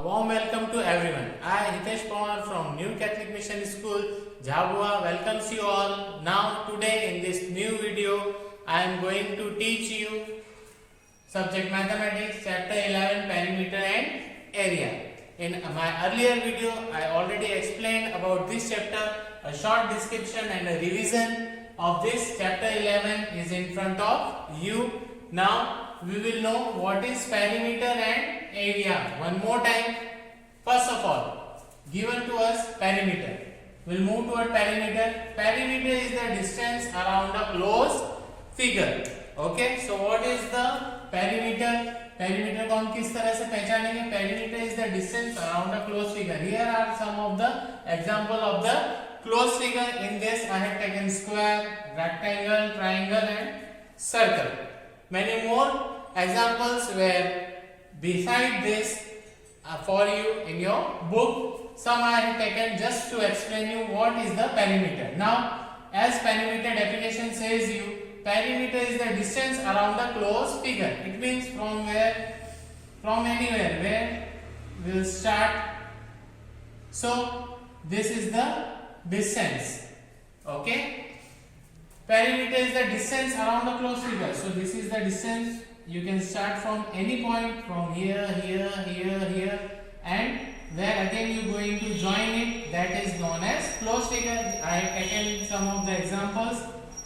Warm welcome to everyone. I, Hitesh Pawar from New Catholic Mission School, Jhabua, welcomes you all. Now, today in this new video, I am going to teach you subject Mathematics, chapter 11, perimeter and area. In my earlier video, I already explained about this chapter. A short description and a revision of this chapter 11 is in front of you. Now, we will know what is perimeter and area. One more time. First of all, given to us perimeter. We'll move toward perimeter. Perimeter is the distance around a closed figure. Okay. So what is the perimeter? Perimeter को हम किस तरह से पहचानेंगे? Perimeter is the distance around a closed figure. Here are some of the example of the closed figure. In this, I have taken square, rectangle, triangle, and circle. Many more examples were beside this for you in your book. Some I have taken just to explain you what is the perimeter. Now, as perimeter definition says you, perimeter is the distance around the closed figure. It means from where, from anywhere where we will start. So, this is the distance. Okay. Perimeter is the distance around the closed figure. So this is the distance. You can start from any point, from here, here, here, here, and where again you going to join it, that is known as closed figure. I have taken some of the examples.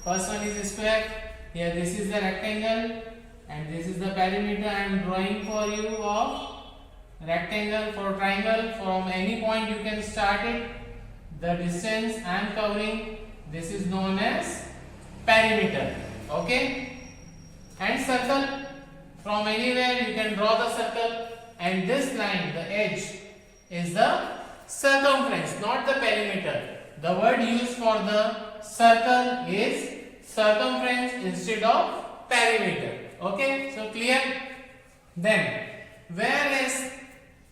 First one is a square. Here this is the rectangle, and this is the perimeter I am drawing for you of rectangle. For triangle, from any point you can start it. The distance I am covering, this is known as perimeter. Okay. And circle, from anywhere you can draw the circle, and this line, the edge, is the circumference, not the perimeter. The word used for the circle is circumference instead of perimeter. Okay. So clear? Then whereas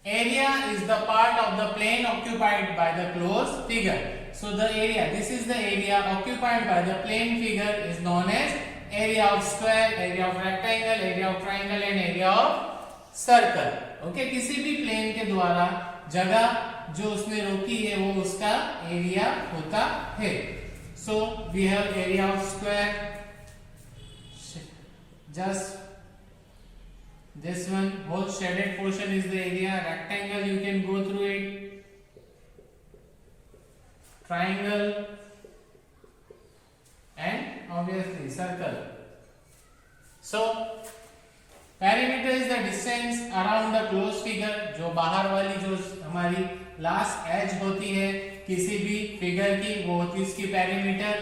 area is the part of the plane occupied by the closed figure. So the area, this is the area occupied by the plane figure, is known as area of square, area of rectangle, area of triangle, and area of circle. Okay, किसी भी plane के द्वारा जगह जो उसने रोकी है वो उसका एरिया होता है. So we have area of square, just this one whole shaded portion is the area. Rectangle you can go through it. Triangle and obviously circle. So perimeter is the distance around the closed figure. जो बाहर वाली जो हमारी last as होती है किसी भी figure की, वो होती है इसकी perimeter.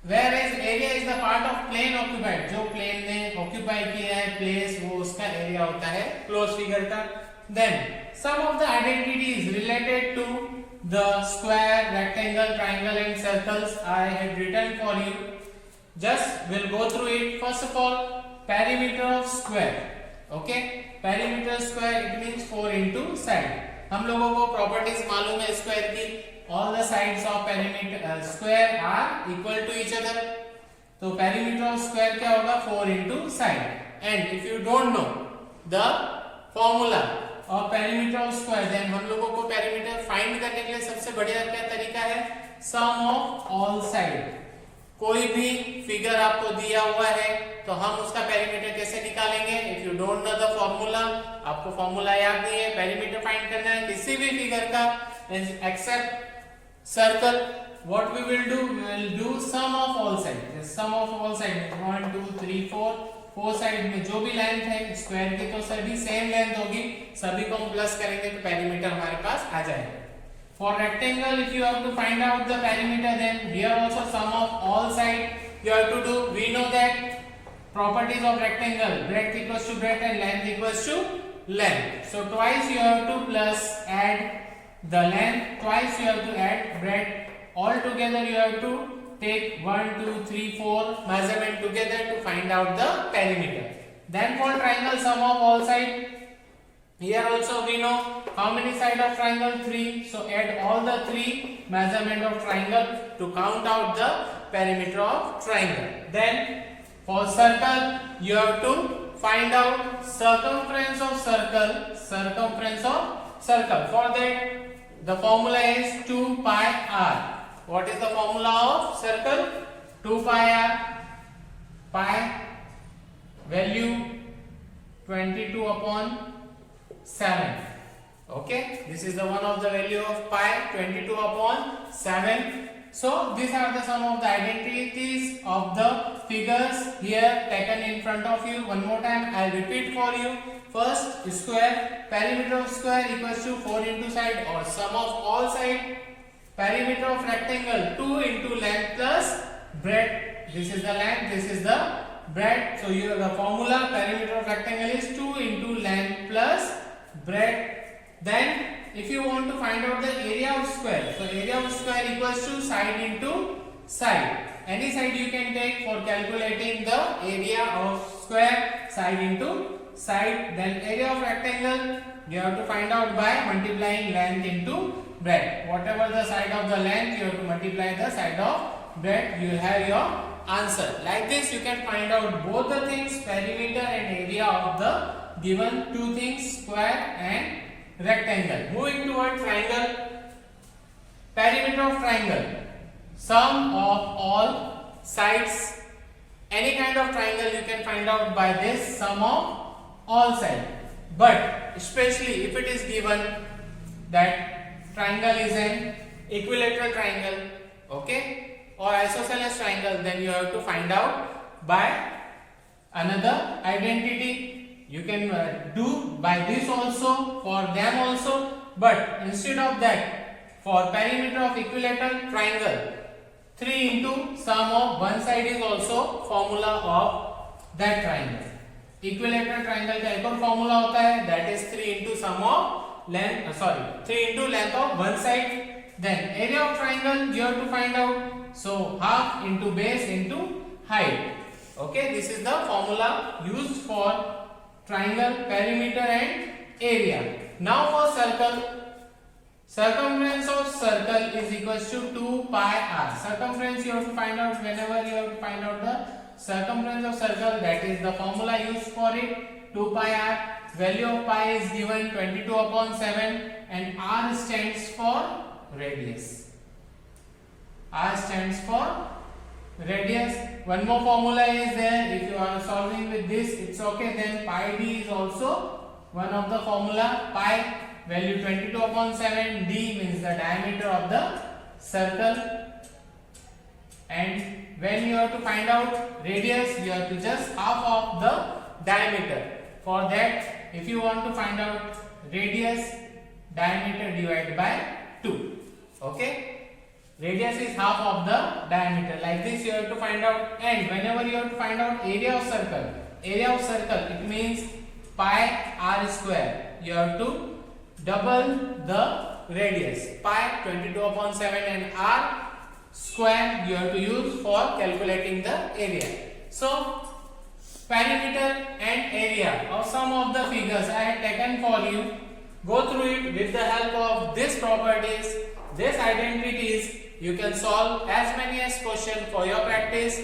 Whereas area is the part of plane occupied. जो प्लेन ने ऑक्यूपाई किया है प्लेस, वो उसका एरिया होता है क्लोज फिगर का. Then some of the identities related to the square, rectangle, triangle, and circles I have written for you. Just we'll go through it. First of all, perimeter of square. Okay, perimeter square, it means 4 into side. हम लोगों को properties मालूम है square की. All the sides of perimeter square are equal to each other. तो perimeter of square क्या होगा? 4 into side. And if you don't know the formula of perimeter of square, then हम लोगों को perimeter find करने के लिए सबसे बढ़िया क्या तरीका है? Sum of all side. कोई भी फिगर आपको दिया हुआ है तो हम उसका perimeter कैसे निकालेंगे? If you don't know the formula, आपको formula याद नहीं है, perimeter find करना है किसी भी फिगर का, except circle, what we will do? We will do sum of all sides. The sum of all sides, 1 2 3 4, 4 side में जो भी लेंथ है स्क्वायर की तो सभी सेम लेंथ होगी, सभी को हम प्लस करेंगे तो पेरीमीटर हमारे पास आ जाएगा. For rectangle if you have to find out the perimeter, then here also sum of all side you have to do. We know that properties of rectangle, breadth equals to breadth and length equals to length. So twice you have to plus add the length, twice you have to add breadth, all together you have to take 1 2 3 4 measurement together to find out the perimeter. Then for triangle, sum of all side, here also we know how many side of triangle? 3. So add all the 3 measurement of triangle to count out the perimeter of triangle. Then for circle you have to find out circumference of circle, circumference of circle. For that, the formula is 2 pi r. What is the formula of circle? 2 pi r. Pi value 22 upon 7. Okay, this is the one of the value of pi, 22 upon 7. So these are the some of the identities of the figures here taken in front of you. One more time I will repeat for you. First, square, perimeter of square equals to 4 into side or sum of all side. Perimeter of rectangle 2 into length plus breadth. This is the length, this is the breadth. So here the formula perimeter of rectangle is 2 into length plus breadth. Then if you want to find out the area of square, so area of square equals to side into side. Any side you can take for calculating the area of square, side into side. Then area of rectangle you have to find out by multiplying length into breadth. Whatever the side of the length, you have to multiply the side of breadth. You will have your answer. Like this you can find out both the things, perimeter and area of the given two things, square and rectangle. Moving toward triangle. Perimeter of triangle, sum of all sides. Any kind of triangle you can find out by this sum of all sides. But especially if it is given that triangle is an equilateral triangle, okay, or isosceles triangle, then you have to find out by another identity. You can do by this also, for them also, but instead of that, for perimeter of equilateral triangle, 3 into sum of one side is also formula of that triangle. Equilateral triangle का एक और formula होता है, that is 3 into sum of length, 3 into length of one side. Then area of triangle you have to find out, so half into base into height. Okay, this is the formula used for triangle, perimeter and area. Now for circle, circumference of circle is equals to 2 pi r. Circumference you have to find out whenever you have to find out the circumference of circle, that is the formula used for it, 2 pi r. Value of pi is given 22 upon 7 and r stands for radius. R stands for radius. One more formula is there. If you are solving with this, it's okay. Then pi d is also one of the formula. Pi value 22 upon 7. D means the diameter of the circle. And when you have to find out radius, you have to just half of the diameter. For that, if you want to find out radius, diameter divided by 2. Okay. Radius is half of the diameter. Like this you have to find out. And whenever you have to find out area of circle, it means pi r square. You have to double the radius. Pi 22 upon 7 and r square you have to use for calculating the area. So perimeter and area of some of the figures I have taken for you. Go through it with the help of these properties, these identities. You can solve as many as question for your practice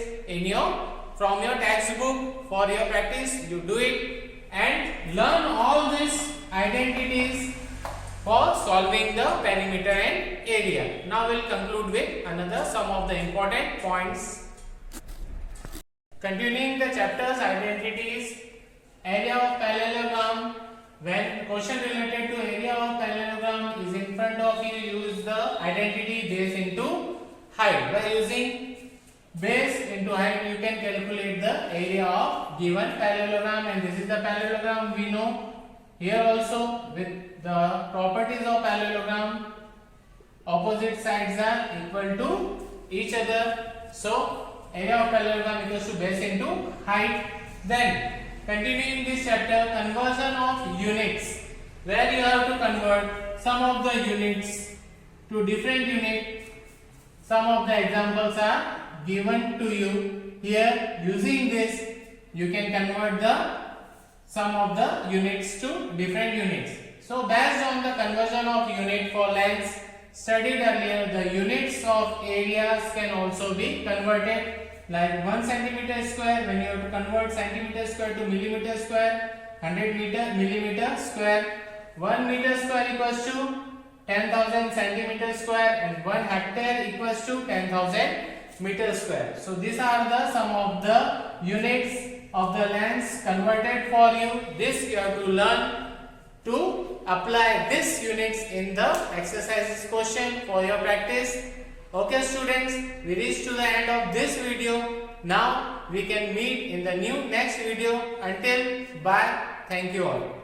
from your textbook. For your practice, you do it and learn all these identities for solving the perimeter and area. Now we'll conclude with another some of the important points. Continuing the chapter's identities, area of parallelogram. When question related to area of parallelogram is in front of you, use the identity base into height. By using base into height, you can calculate the area of given parallelogram, and this is the parallelogram we know. Here also with the properties of parallelogram, opposite sides are equal to each other. So area of parallelogram equals to base into height. Then continuing this chapter, conversion of units, where you have to convert some of the units to different units. Some of the examples are given to you here. Using this, you can convert the some of the units to different units. So based on the conversion of unit for lengths studied earlier, the units of areas can also be converted. Like 1 centimeter square, when you have to convert centimeter square to millimeter square, 100 millimeter square. 1 meter square equals to 10,000 centimeter square and 1 hectare equals to 10,000 meter square. So these are the some of the units of the lands converted for you. This you have to learn to apply this units in the exercises question for your practice. Okay students, we reached to the end of this video. Now we can meet in the next video. Until bye. Thank you all.